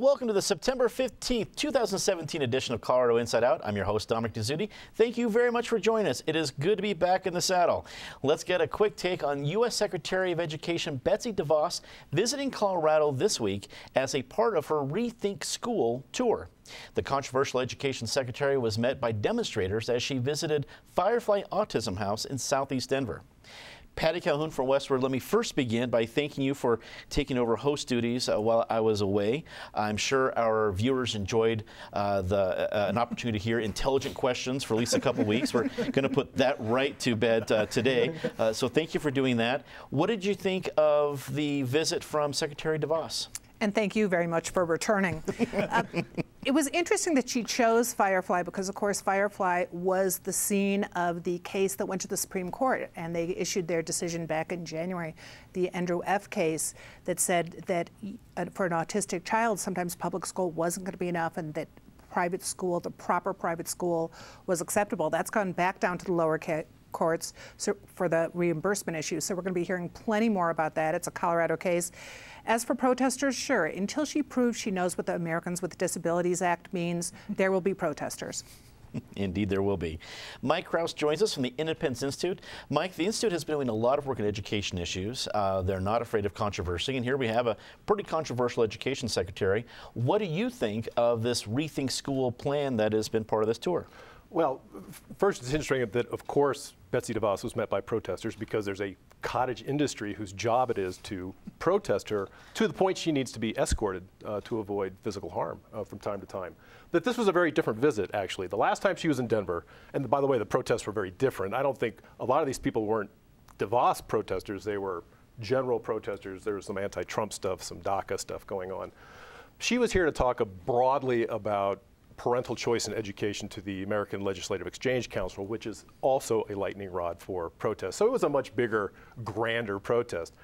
Welcome to the September 15th, 2017 edition of Colorado Inside Out. I'm your host, Dominic Dezzutti. Thank you very much for joining us. It is good to be back in the saddle. Let's get a quick take on U.S. Secretary of Education Betsy Devos visiting Colorado this week as a part of her Rethink School tour. The controversial education secretary was met by demonstrators as she visited Firefly Autism House in southeast Denver. Patty Calhoun from Westward, let me first begin by thanking you for taking over host duties while I was away. I'm sure our viewers enjoyed an opportunity to hear intelligent questions for at least a couple weeks. We're going to put that right to bed today. So thank you for doing that. What did you think of the visit from Secretary Devos? And thank you very much for returning. It was interesting that she chose Firefly because, of course, Firefly was the scene of the case that went to the Supreme Court, and they issued their decision back in January, the Andrew F. case that said that for an autistic child, sometimes public school wasn't going to be enough and that private school, the proper private school, was acceptable. That's gone back down to the lower courts for the reimbursement issue. So we're going to be hearing plenty more about that. It's a Colorado case. As for protesters, sure, until she proves she knows what the Americans with Disabilities Act means, there will be protesters. Indeed, there will be. Mike Krauss joins us from the Independence Institute. Mike, the Institute has been doing a lot of work in education issues. They're not afraid of controversy, and here we have a pretty controversial education secretary. What do you think of this Rethink School plan that has been part of this tour? Well, first, it's interesting that, of course, Betsy Devos was met by protesters because there's a cottage industry whose job it is to protest her to the point she needs to be escorted to avoid physical harm from time to time. That this was a very different visit, actually. The last time she was in Denver, and by the way, the protests were very different. I don't think a lot of these people weren't Devos protesters. They were general protesters. There was some anti-Trump stuff, some DACA stuff going on. She was here to talk broadly about parental choice in education to the American Legislative Exchange Council, which is also a lightning rod for protests. So it was a much bigger, grander protest.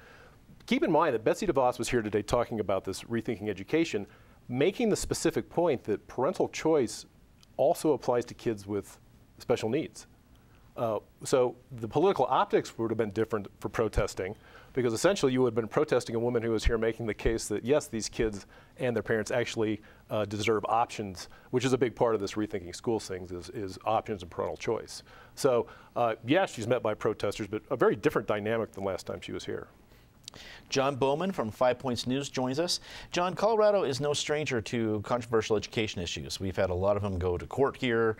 Keep in mind that Betsy Devos was here today talking about this rethinking education, making the specific point that parental choice also applies to kids with special needs. So the political optics would have been different for protesting, because essentially you would have been protesting a woman who was here making the case that, yes, these kids and their parents actually deserve options, which is a big part of this Rethinking Schools thing, is options and parental choice. So, yeah, she's met by protesters, but a very different dynamic than last time she was here. John Bowman from 5 Points News joins us. John, Colorado is no stranger to controversial education issues. We've had a lot of them go to court here.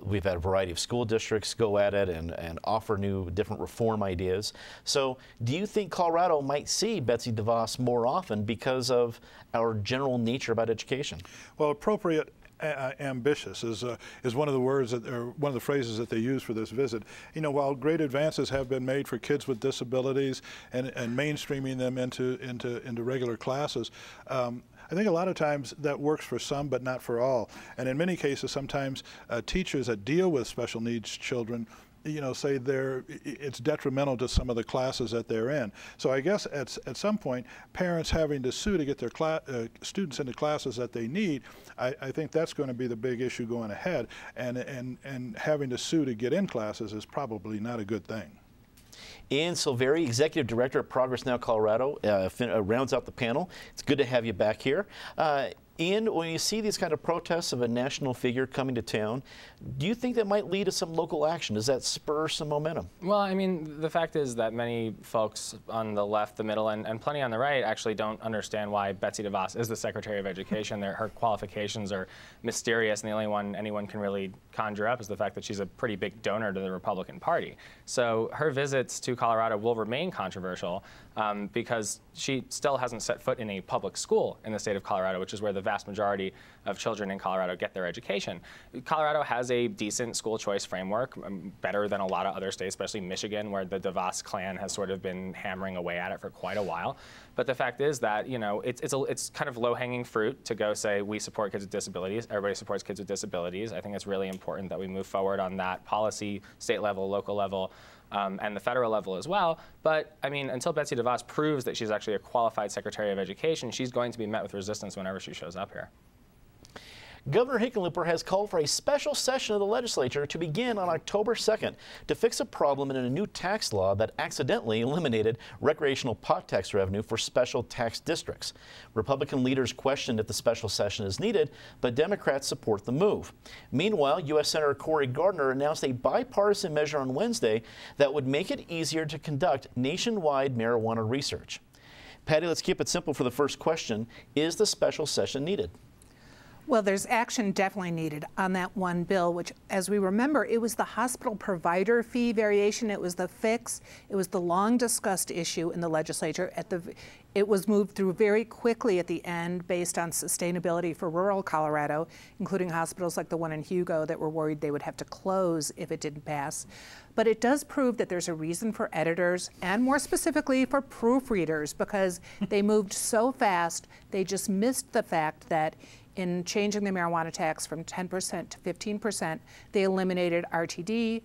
We've had a variety of school districts go at it and offer new different reform ideas. So do you think Colorado might see Betsy Devos more often because of our general nature about education? Well, appropriate ambitious is one of the words that, or one of the phrases that they use for this visit. You know, while great advances have been made for kids with disabilities and mainstreaming them into regular classes, I think a lot of times that works for some, but not for all. And in many cases, sometimes teachers that deal with special needs children, you know, say it's detrimental to some of the classes that they're in. So I guess at some point, parents having to sue to get their students into classes that they need, I think that's going to be the big issue going ahead. And having to sue to get in classes is probably not a good thing. Ian Silveri, Executive Director at Progress Now Colorado, rounds out the panel. It's good to have you back here. Ian, when you see these kind of protests of a national figure coming to town, do you think that might lead to some local action? Does that spur some momentum? Well, I mean, the fact is that many folks on the left, the middle, and plenty on the right actually don't understand why Betsy Devos is the Secretary of Education. Her qualifications are mysterious, and the only one anyone can really conjure up is the fact that she's a pretty big donor to the Republican Party. So her visits to Colorado will remain controversial because she still hasn't set foot in a public school in the state of Colorado, which is where the vast majority of children in Colorado get their education. Colorado has a decent school choice framework, better than a lot of other states, especially Michigan, where the DeVos clan has sort of been hammering away at it for quite a while. But the fact is that, you know, it's kind of low-hanging fruit to go say we support kids with disabilities. Everybody supports kids with disabilities. I think it's really important that we move forward on that policy, state level, local level, and the federal level as well. But I mean, until Betsy DeVos proves that she's actually a qualified Secretary of Education, she's going to be met with resistance whenever she shows up here. Governor Hickenlooper has called for a special session of the legislature to begin on October 2nd to fix a problem in a new tax law that accidentally eliminated recreational pot tax revenue for special tax districts. Republican leaders questioned if the special session is needed, but Democrats support the move. Meanwhile, U.S. Senator Cory Gardner announced a bipartisan measure on Wednesday that would make it easier to conduct nationwide marijuana research. Patty, let's keep it simple for the first question. Is the special session needed? Well, there's action definitely needed on that one bill, which, as we remember, it was the hospital provider fee variation. It was the fix. It was the long-discussed issue in the legislature. It was moved through very quickly at the end based on sustainability for rural Colorado, including hospitals like the one in Hugo that were worried they would have to close if it didn't pass. But it does prove that there's a reason for editors, and more specifically for proofreaders, because they moved so fast, they just missed the fact that in changing the marijuana tax from 10% to 15%, they eliminated RTD,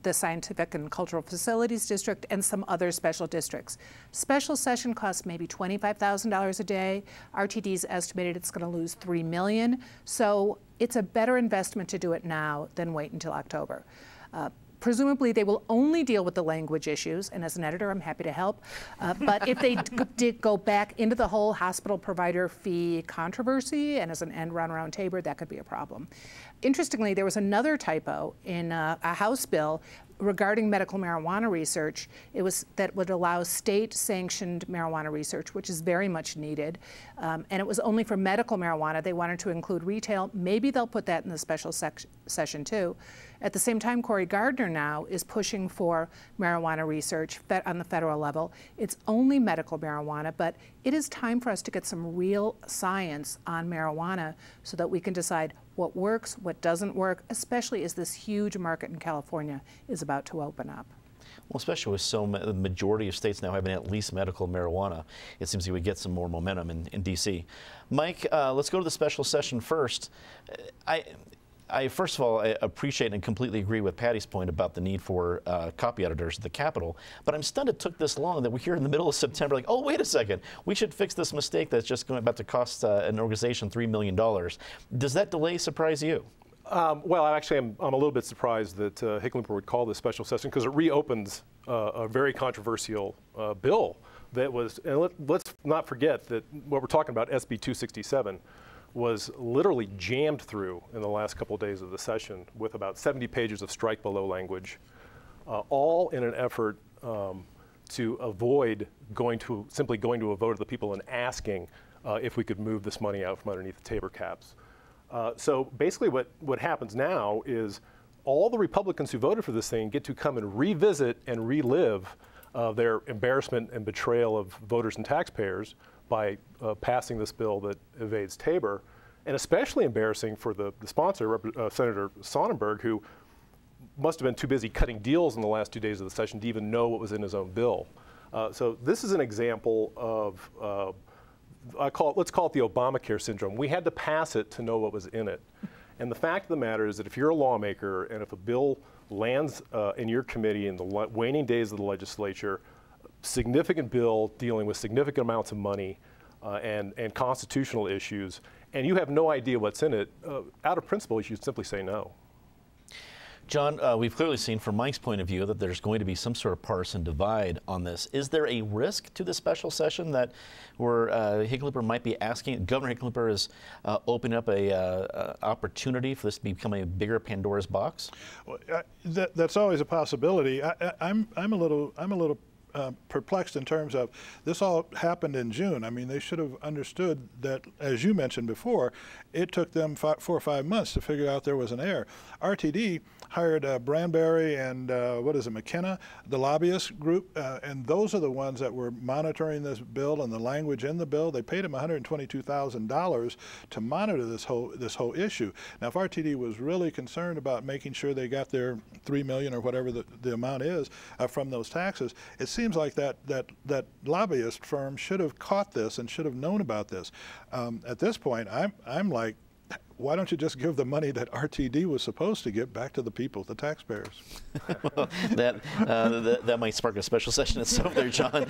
the Scientific and Cultural Facilities District, and some other special districts. Special session costs maybe $25,000 a day. RTD's estimated it's going to lose $3 million. So it's a better investment to do it now than wait until October. Presumably, they will only deal with the language issues, and as an editor, I'm happy to help. But if they did go back into the whole hospital provider fee controversy, and as an end run around Tabor, that could be a problem. Interestingly, there was another typo in a House bill regarding medical marijuana research. It was that would allow state-sanctioned marijuana research, which is very much needed. And it was only for medical marijuana. They wanted to include retail. Maybe they'll put that in the special session too. At the same time, Cory Gardner now is pushing for marijuana research on the federal level. It's only medical marijuana, but it is time for us to get some real science on marijuana so that we can decide what works, what doesn't work, especially as this huge market in California is about to open up. Well, especially with the majority of states now having at least medical marijuana, it seems we would get some more momentum in D.C. Mike, let's go to the special session first. First of all, I appreciate and completely agree with Patty's point about the need for copy editors at the Capitol, but I'm stunned it took this long that we're here in the middle of September like, oh, wait a second, we should fix this mistake that's just about to cost an organization $3 million. Does that delay surprise you? Well, actually, I'm a little bit surprised that Hickenlooper would call this special session because it reopens a very controversial bill that was, and let's not forget that what we're talking about, SB 267, was literally jammed through in the last couple of days of the session with about 70 pages of strike below language, all in an effort to avoid simply going to a vote of the people and asking if we could move this money out from underneath the Tabor caps. So basically what happens now is all the Republicans who voted for this thing get to come and revisit and relive their embarrassment and betrayal of voters and taxpayers by passing this bill that evades Tabor, and especially embarrassing for the sponsor, Senator Sonnenberg, who must have been too busy cutting deals in the last 2 days of the session to even know what was in his own bill. So this is an example of, let's call it the Obamacare Syndrome. We had to pass it to know what was in it. And the fact of the matter is that if you're a lawmaker and if a bill lands in your committee in the waning days of the legislature, significant bill dealing with significant amounts of money and constitutional issues, and you have no idea what's in it, out of principle, you should simply say no. John, we've clearly seen from Mike's point of view that there's going to be some sort of partisan divide on this. Is there a risk to the special session that where Hickenlooper might be asking, Governor Hickenlooper is opening up a opportunity for this to become a bigger Pandora's box? Well, that's always a possibility. I'm a little perplexed in terms of this all happened in June. I mean, they should have understood that, as you mentioned before, it took them 4 or 5 months to figure out there was an error. RTD hired Branberry and McKenna, the lobbyist group, and those are the ones that were monitoring this bill and the language in the bill. They paid them $122,000 to monitor this whole issue. Now, if RTD was really concerned about making sure they got their $3 million or whatever the amount is from those taxes, it seems like that lobbyist firm should have caught this and should have known about this. At this point, I'm like, why don't you just give the money that RTD was supposed to give back to the people, the taxpayers? Well, that might spark a special session itself there, John.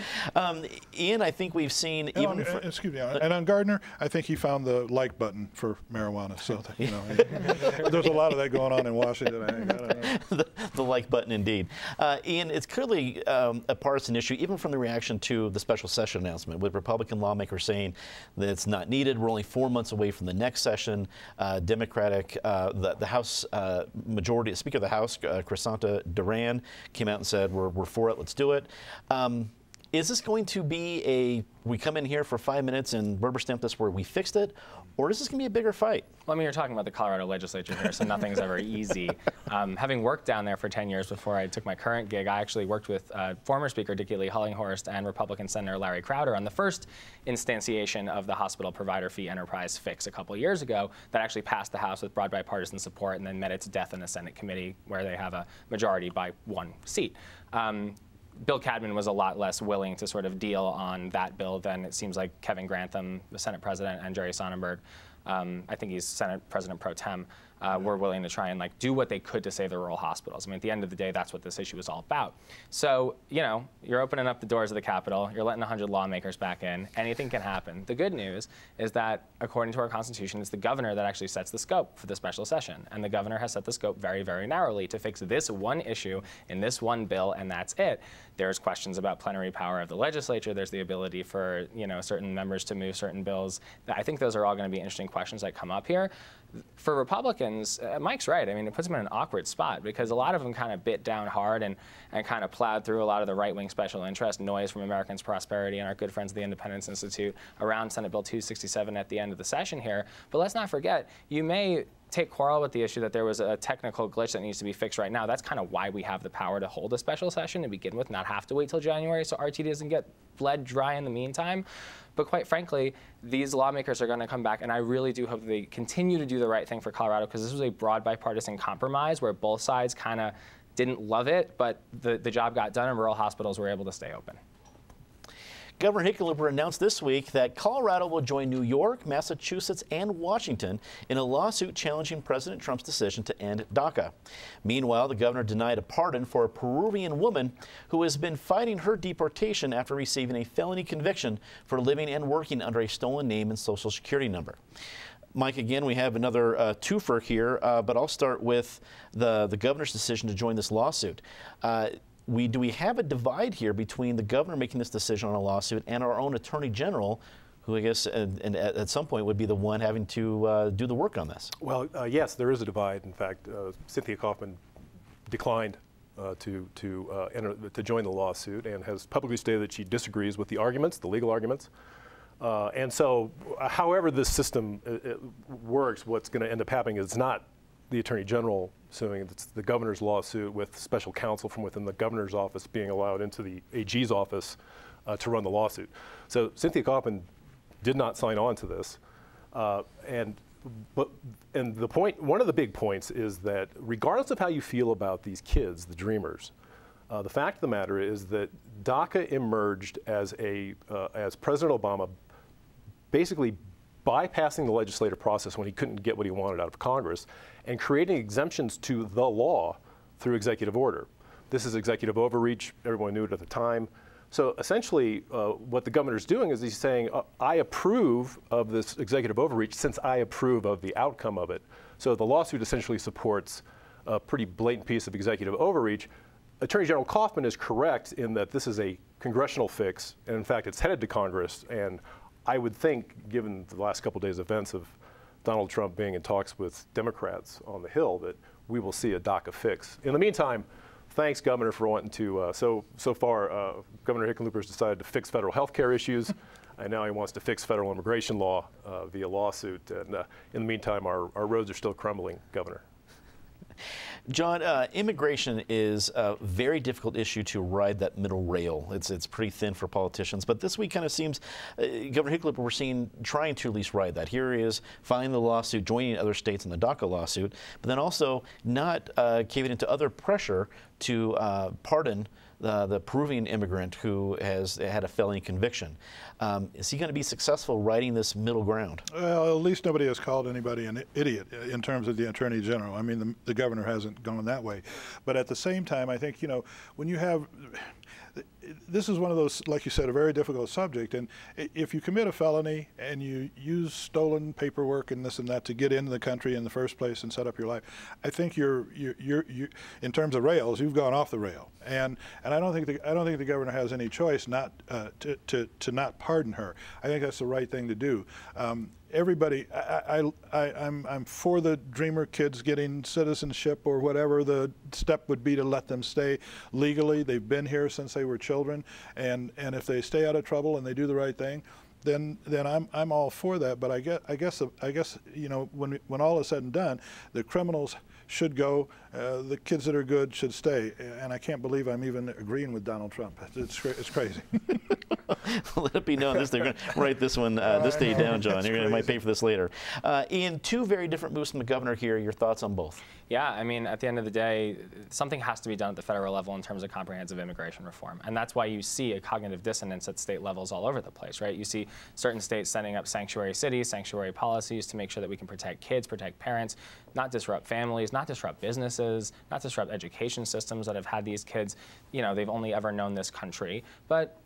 Ian, I think we've seen excuse me, and on Gardner, I think he found the like button for marijuana. So there's a lot of that going on in Washington. I don't know. The like button, indeed. Ian, it's clearly a partisan issue, even from the reaction to the special session announcement, with Republican lawmakers saying that it's not needed. We're only 4 months away from the next session. Democratic, the House majority, Speaker of the House, Crisanta Duran, came out and said, we're for it, let's do it. Is this going to be we come in here for 5 minutes and rubber stamp this where we fixed it, or is this going to be a bigger fight? Well, I mean, you're talking about the Colorado legislature here, so nothing's ever easy. Having worked down there for 10 years before I took my current gig, I actually worked with former Speaker Dickie Lee Hullinghorst and Republican Senator Larry Crowder on the first instantiation of the hospital provider fee enterprise fix a couple of years ago that actually passed the House with broad bipartisan support and then met its death in the Senate committee where they have a majority by 1 seat. Bill Cadman was a lot less willing to sort of deal on that bill than it seems like Kevin Grantham, the Senate president, and Jerry Sonnenberg, I think he's Senate President pro tem, were willing to try and do what they could to save the rural hospitals. I mean, at the end of the day, that's what this issue is all about. So, you're opening up the doors of the Capitol, you're letting 100 lawmakers back in, anything can happen. The good news is that, according to our Constitution, it's the governor that actually sets the scope for the special session. And the governor has set the scope very, very narrowly to fix this one issue in this one bill, and that's it. There's questions about plenary power of the legislature. There's the ability for, certain members to move certain bills. I think those are all going to be interesting questions that come up here. For Republicans, Mike's right. I mean, it puts them in an awkward spot because a lot of them kind of bit down hard and kind of plowed through a lot of the right-wing special interest noise from Americans' Prosperity and our good friends at the Independence Institute around Senate Bill 267 at the end of the session here. But let's not forget, you may take quarrel with the issue that there was a technical glitch that needs to be fixed right now. That's kind of why we have the power to hold a special session to begin with, not have to wait till January so RT doesn't get bled dry in the meantime. But quite frankly, these lawmakers are going to come back, and I really do hope that they continue to do the right thing for Colorado, because this was a broad bipartisan compromise where both sides kind of didn't love it, but the job got done and rural hospitals were able to stay open. Governor Hickenlooper announced this week that Colorado will join New York, Massachusetts, and Washington in a lawsuit challenging President Trump's decision to end DACA. Meanwhile, the governor denied a pardon for a Peruvian woman who has been fighting her deportation after receiving a felony conviction for living and working under a stolen name and social security number. Mike, again, we have another twofer here, but I'll start with the governor's decision to join this lawsuit. Do we have a divide here between the governor making this decision on a lawsuit and our own attorney general, who I guess and at some point would be the one having to do the work on this? Well, yes, there is a divide. In fact, Cynthia Kaufman declined to join the lawsuit and has publicly stated that she disagrees with the arguments, the legal arguments. And so, however this system works, what's going to end up happening is not the Attorney General suing, it's the governor's lawsuit with special counsel from within the governor's office being allowed into the AG's office to run the lawsuit. So Cynthia Kaufman did not sign on to this. And the point, one of the big points is that regardless of how you feel about these kids, the dreamers, the fact of the matter is that DACA emerged as President Obama basically bypassing the legislative process when he couldn't get what he wanted out of Congress and creating exemptions to the law through executive order. This is executive overreach. Everyone knew it at the time. So essentially, what the governor's doing is he's saying, I approve of this executive overreach since I approve of the outcome of it. So the lawsuit essentially supports a pretty blatant piece of executive overreach. Attorney General Kaufman is correct in that this is a congressional fix, and in fact, it's headed to Congress. And I would think, given the last couple of days' events of Donald Trump being in talks with Democrats on the Hill, that we will see a DACA fix. In the meantime, thanks, Governor, for wanting to. So far, Governor Hickenlooper has decided to fix federal health care issues, and now he wants to fix federal immigration law via lawsuit. And in the meantime, our roads are still crumbling, Governor. John, immigration is a very difficult issue to ride that middle rail. It's pretty thin for politicians, but this week kind of seems, Governor Hickenlooper, we're seeing trying to at least ride that. Here he is filing the lawsuit, joining other states in the DACA lawsuit, but then also not caving into other pressure to pardon the Peruvian immigrant who has had a felony conviction. Is he going to be successful riding this middle ground? Well, at least nobody has called anybody an idiot in terms of the Attorney General. I mean, the governor hasn't gone that way. But at the same time, I think, when you have, this is one of those, like you said, a very difficult subject. And if you commit a felony and you use stolen paperwork and this and that to get into the country in the first place and set up your life, I think you're in terms of rails, you've gone off the rail. And I don't think the governor has any choice not to not pardon her. I think that's the right thing to do. Everybody, I'm for the Dreamer kids getting citizenship or whatever the step would be to let them stay legally. They've been here since they were children, and if they stay out of trouble and they do the right thing, then I'm all for that. But I guess when all is said and done, the criminals should go. The kids that are good should stay. And I can't believe I'm even agreeing with Donald Trump. It's crazy. Let it be known they're going to write this one, this day down, John. You might pay for this later. Ian, two very different moves from the governor here. Your thoughts on both? Yeah, I mean, at the end of the day, something has to be done at the federal level in terms of comprehensive immigration reform. And that's why you see a cognitive dissonance at state levels all over the place, right? You see certain states setting up sanctuary cities, sanctuary policies to make sure that we can protect kids, protect parents, not disrupt families, not disrupt businesses, not disrupt education systems that have had these kids, they've only ever known this country. But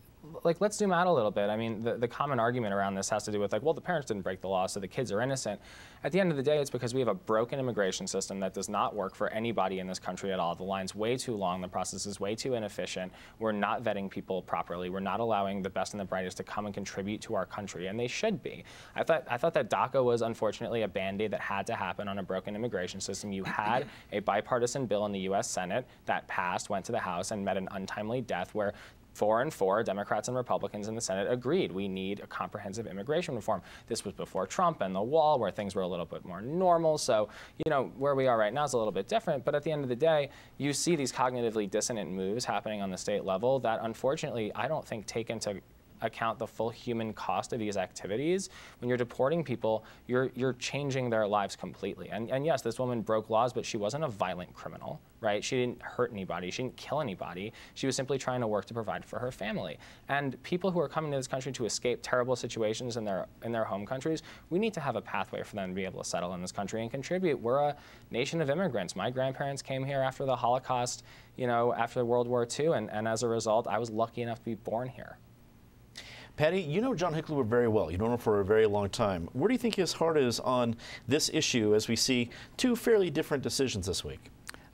let's zoom out a little bit. I mean, the common argument around this has to do with well, the parents didn't break the law, so the kids are innocent. At the end of the day, it's because we have a broken immigration system that does not work for anybody in this country at all. The line's way too long. The process is way too inefficient. We're not vetting people properly. We're not allowing the best and the brightest to come and contribute to our country, and they should be. I thought that DACA was unfortunately a Band-Aid that had to happen on a broken immigration system. You had a bipartisan bill in the U.S. Senate that passed, went to the House, and met an untimely death where 4 and 4, Democrats and Republicans in the Senate agreed we need a comprehensive immigration reform. This was before Trump and the wall, where things were a little bit more normal. So, where we are right now is a little bit different. But at the end of the day, you see these cognitively dissonant moves happening on the state level that, unfortunately, I don't think take into account the full human cost of these activities. When you're deporting people, you're changing their lives completely. And yes, this woman broke laws, but she wasn't a violent criminal, right? She didn't hurt anybody. She didn't kill anybody. She was simply trying to work to provide for her family. And people who are coming to this country to escape terrible situations in their home countries, we need to have a pathway for them to be able to settle in this country and contribute. We're a nation of immigrants. My grandparents came here after the Holocaust, after World War II, and as a result, I was lucky enough to be born here. Patty, you know John Hickenlooper very well. You've known him for a very long time. Where do you think his heart is on this issue as we see two fairly different decisions this week?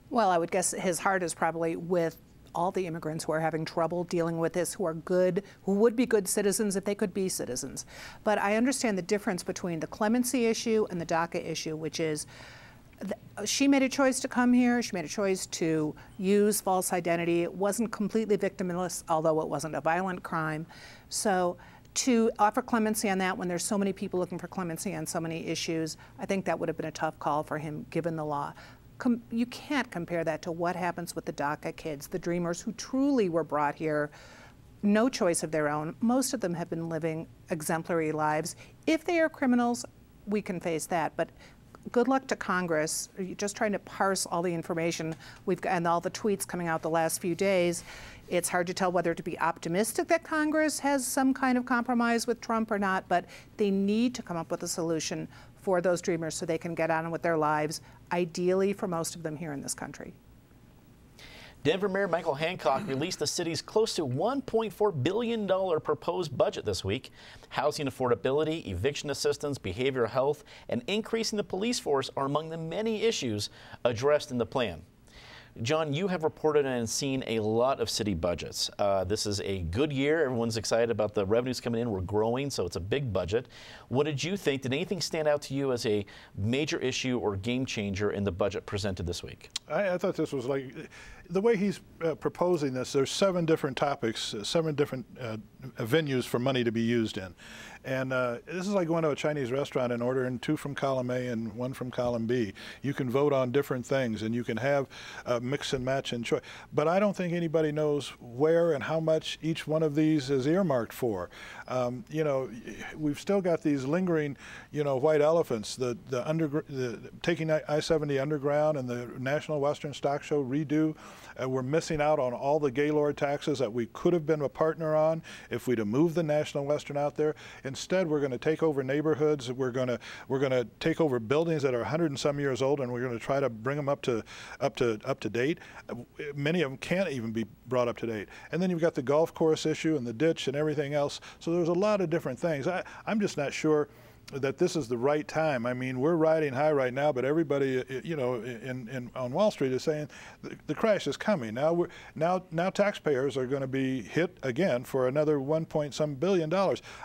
Well, I would guess his heart is probably with all the immigrants who are having trouble dealing with this, who are good, who would be good citizens if they could be citizens. But I understand the difference between the clemency issue and the DACA issue, which is she made a choice to come here. She made a choice to use false identity. It wasn't completely victimless, although it wasn't a violent crime. So to offer clemency on that when there's so many people looking for clemency on so many issues, I think that would have been a tough call for him given the law. You can't compare that to what happens with the DACA kids, the dreamers who truly were brought here, no choice of their own. Most of them have been living exemplary lives. If they are criminals, we can face that. But good luck to Congress. Just trying to parse all the information we've got and all the tweets coming out the last few days. It's hard to tell whether to be optimistic that Congress has some kind of compromise with Trump or not, but they need to come up with a solution for those dreamers so they can get on with their lives, ideally for most of them here in this country. Denver Mayor Michael Hancock released the city's close to $1.4 billion proposed budget this week. Housing affordability, eviction assistance, behavioral health, and increasing the police force are among the many issues addressed in the plan. John, you have reported and seen a lot of city budgets. This is a good year. Everyone's excited about the revenues coming in. We're growing, so it's a big budget. What did you think? Did anything stand out to you as a major issue or game changer in the budget presented this week? I thought this was the way he's proposing this, there's 7 different topics, 7 different venues for money to be used in. And this is like going to a Chinese restaurant and ordering 2 from column A and 1 from column B. You can vote on different things, and you can have mix and match and choice. But I don't think anybody knows where and how much each one of these is earmarked for. You know, we've still got these lingering, you know, white elephants. Taking I-70 underground and the National Western Stock Show redo. We're missing out on all the Gaylord taxes that we could have been a partner on if we'd have moved the National Western out there. Instead, we're going to take over neighborhoods. We're going to take over buildings that are 100 and some years old, and we're going to try to bring them up to date. Many of them can't even be brought up to date. And then you've got the golf course issue and the ditch and everything else. So there's a lot of different things. I'm just not sure that this is the right time. I mean, we're riding high right now, but everybody, you know, on Wall Street is saying the crash is coming. Now taxpayers are going to be hit again for another $1.some billion.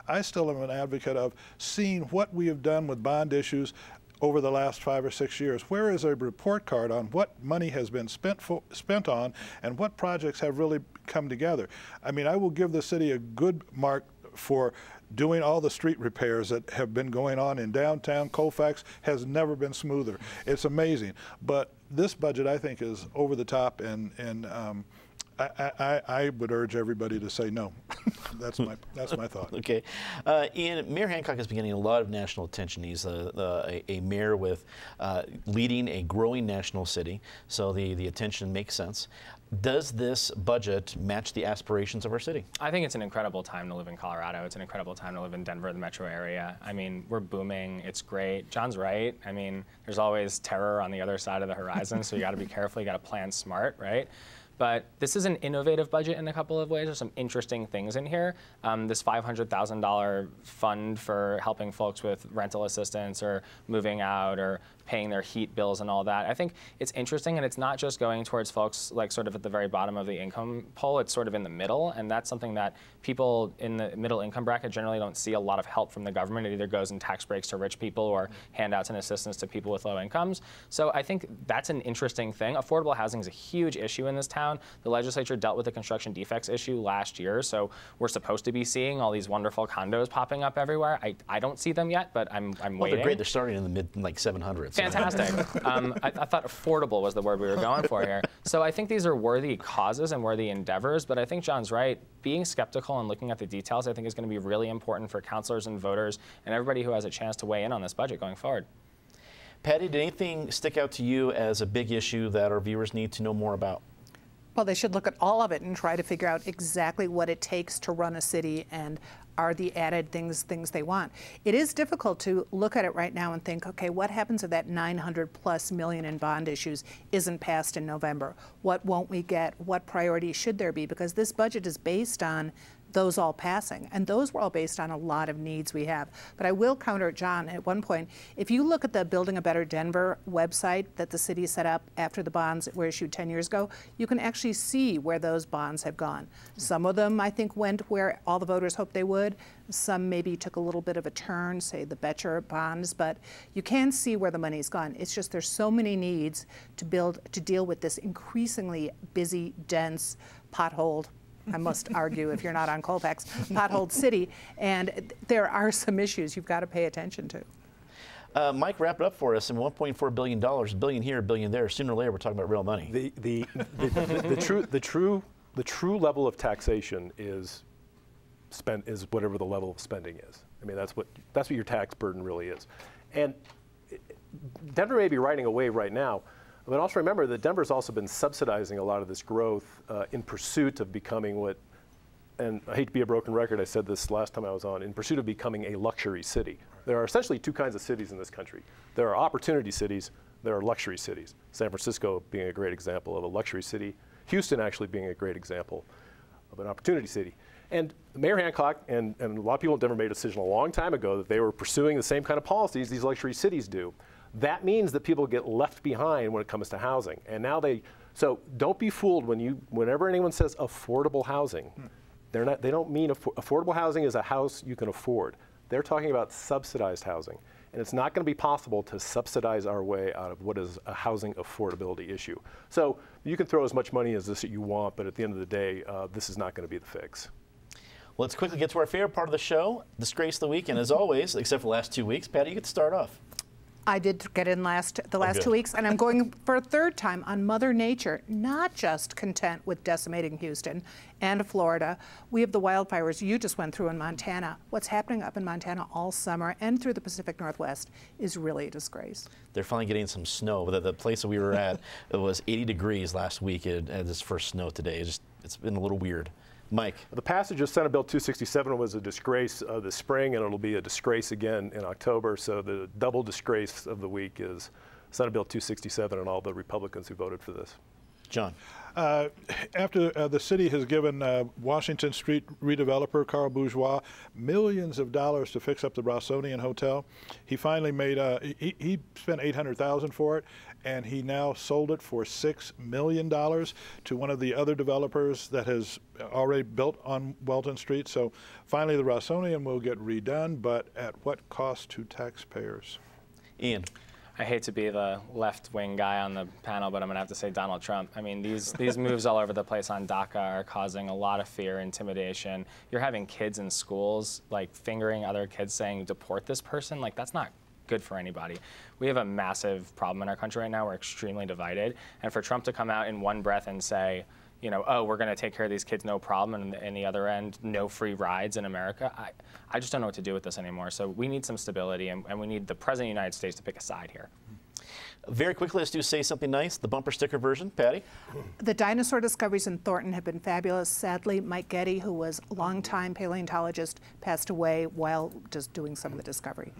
I still am an advocate of seeing what we have done with bond issues over the last 5 or 6 years. Where is a report card on what money has been spent on and what projects have really come together? I mean, I will give the city a good mark for doing all the street repairs that have been going on in downtown. Colfax has never been smoother. It's amazing. But this budget, I think, is over the top, and I would urge everybody to say no. That's my thought. Okay, Ian, Mayor Hancock is beginning a lot of national attention. He's a mayor with leading a growing national city, so the attention makes sense. Does this budget match the aspirations of our city? I think it's an incredible time to live in Colorado. It's an incredible time to live in Denver, the metro area. I mean, we're booming. It's great. John's right. I mean, there's always terror on the other side of the horizon, so you got to be careful. You got to plan smart, right? But this is an innovative budget in a couple of ways. There's some interesting things in here. This $500,000 fund for helping folks with rental assistance or moving out or paying their heat bills and all that. I think it's interesting, and it's not just going towards folks like sort of at the very bottom of the income poll. It's sort of in the middle, and that's something that people in the middle income bracket generally don't see a lot of help from the government. It either goes in tax breaks to rich people or handouts and assistance to people with low incomes. So I think that's an interesting thing. Affordable housing is a huge issue in this town. The legislature dealt with the construction defects issue last year, so we're supposed to be seeing all these wonderful condos popping up everywhere. I don't see them yet, but I'm waiting. Well, they're great. They're starting in the mid 700s. Fantastic. I thought affordable was the word we were going for here. So I think these are worthy causes and worthy endeavors, but I think John's right. Being skeptical and looking at the details, I think, is going to be really important for councilors and voters and everybody who has a chance to weigh in on this budget going forward. Patty, did anything stick out to you as a big issue that our viewers need to know more about? Well, they should look at all of it and try to figure out exactly what it takes to run a city and are the added things they want. It is difficult to look at it right now and think, okay, what happens if that $900+ million in bond issues isn't passed in November? What won't we get? What priorities should there be? Because this budget is based on those all passing, and those were all based on a lot of needs we have. But I will counter John at one point. If you look at the Building a Better Denver website that the city set up after the bonds were issued 10 years ago, you can actually see where those bonds have gone. Some of them, I think, went where all the voters hoped they would. Some maybe took a little bit of a turn, say the Betcher bonds, but you can see where the money's gone. It's just there's so many needs to deal with this increasingly busy, dense, potholed, I must argue if you're not on Colfax, potholed city, and there are some issues you've got to pay attention to. Mike, wrap it up for us. And $1.4 billion, a billion here, a billion there. Sooner or later, we're talking about real money. The true level of taxation is whatever the level of spending is. I mean, that's what your tax burden really is. And Denver may be riding a wave right now, but also remember that Denver's also been subsidizing a lot of this growth in pursuit of becoming what, and I hate to be a broken record, I said this last time I was on, in pursuit of becoming a luxury city. There are essentially 2 kinds of cities in this country. There are opportunity cities, there are luxury cities. San Francisco being a great example of a luxury city, Houston actually being a great example of an opportunity city. And Mayor Hancock and a lot of people in Denver made a decision a long time ago that they were pursuing the same kind of policies these luxury cities do. That means that people get left behind when it comes to housing. And now so don't be fooled whenever anyone says affordable housing. They don't mean affordable housing is a house you can afford. They're talking about subsidized housing. And it's not going to be possible to subsidize our way out of what is a housing affordability issue. So you can throw as much money as this you want, but at the end of the day, this is not going to be the fix. Well, let's quickly get to our favorite part of the show, Disgrace of the Week. And as always, except for the last 2 weeks, Patty, you get to start off. I did get in the last 2 weeks, and I'm going for a third time on Mother Nature, not just content with decimating Houston and Florida. We have the wildfires you just went through in Montana. What's happening up in Montana all summer and through the Pacific Northwest is really a disgrace. They're finally getting some snow. The place that we were at, it was 80 degrees last week. It had its first snow today. It's been a little weird. Mike. The passage of Senate Bill 267 was a disgrace this spring, and it'll be a disgrace again in October. So the double disgrace of the week is Senate Bill 267 and all the Republicans who voted for this. John. After the city has given Washington Street redeveloper Carl Bourgeois millions of dollars to fix up the Rossonian Hotel, he finally made he spent $800,000 for it, and he now sold it for $6 million to one of the other developers that has already built on Welton Street. So finally the Rossonian will get redone, but at what cost to taxpayers? Ian. I hate to be the left-wing guy on the panel, but I'm going to have to say Donald Trump. I mean, these moves all over the place on DACA are causing a lot of fear, intimidation. You're having kids in schools, like, fingering other kids saying, deport this person. Like, that's not good for anybody. We have a massive problem in our country right now. We're extremely divided. And for Trump to come out in one breath and say, you know, oh, we're going to take care of these kids, no problem, and the other end, no free rides in America. I just don't know what to do with this anymore. So we need some stability, and we need the President of the United States to pick a side here. Very quickly, let's do Say Something Nice, the bumper sticker version. Patty? The dinosaur discoveries in Thornton have been fabulous. Sadly, Mike Getty, who was a longtime paleontologist, passed away while just doing some of the discovery.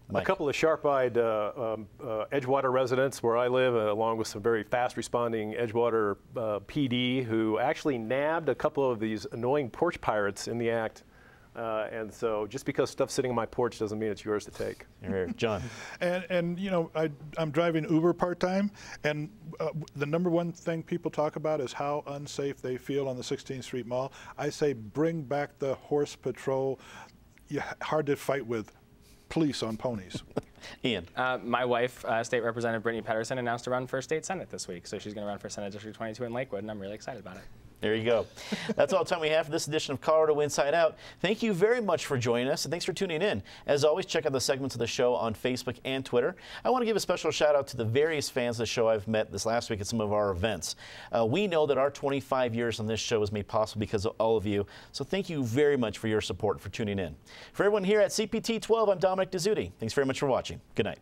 Mike. A couple of sharp-eyed Edgewater residents where I live, along with some very fast-responding Edgewater PD, who actually nabbed a couple of these annoying porch pirates in the act. And so just because stuff's sitting on my porch doesn't mean it's yours to take. Here, John. And you know, I'm driving Uber part-time, and the #1 thing people talk about is how unsafe they feel on the 16th Street Mall. I say bring back the horse patrol. Hard to fight with. Police on ponies. Ian. My wife, State Representative Brittany Pedersen, announced to run for State Senate this week. So she's going to run for Senate District 22 in Lakewood, and I'm really excited about it. There you go. That's all the time we have for this edition of Colorado Inside Out. Thank you very much for joining us, and thanks for tuning in. As always, check out the segments of the show on Facebook and Twitter. I want to give a special shout out to the various fans of the show I've met this last week at some of our events. We know that our 25 years on this show is made possible because of all of you, so thank you very much for your support and for tuning in. For everyone here at CPT 12, I'm Dominic Dezzutti. Thanks very much for watching. Good night.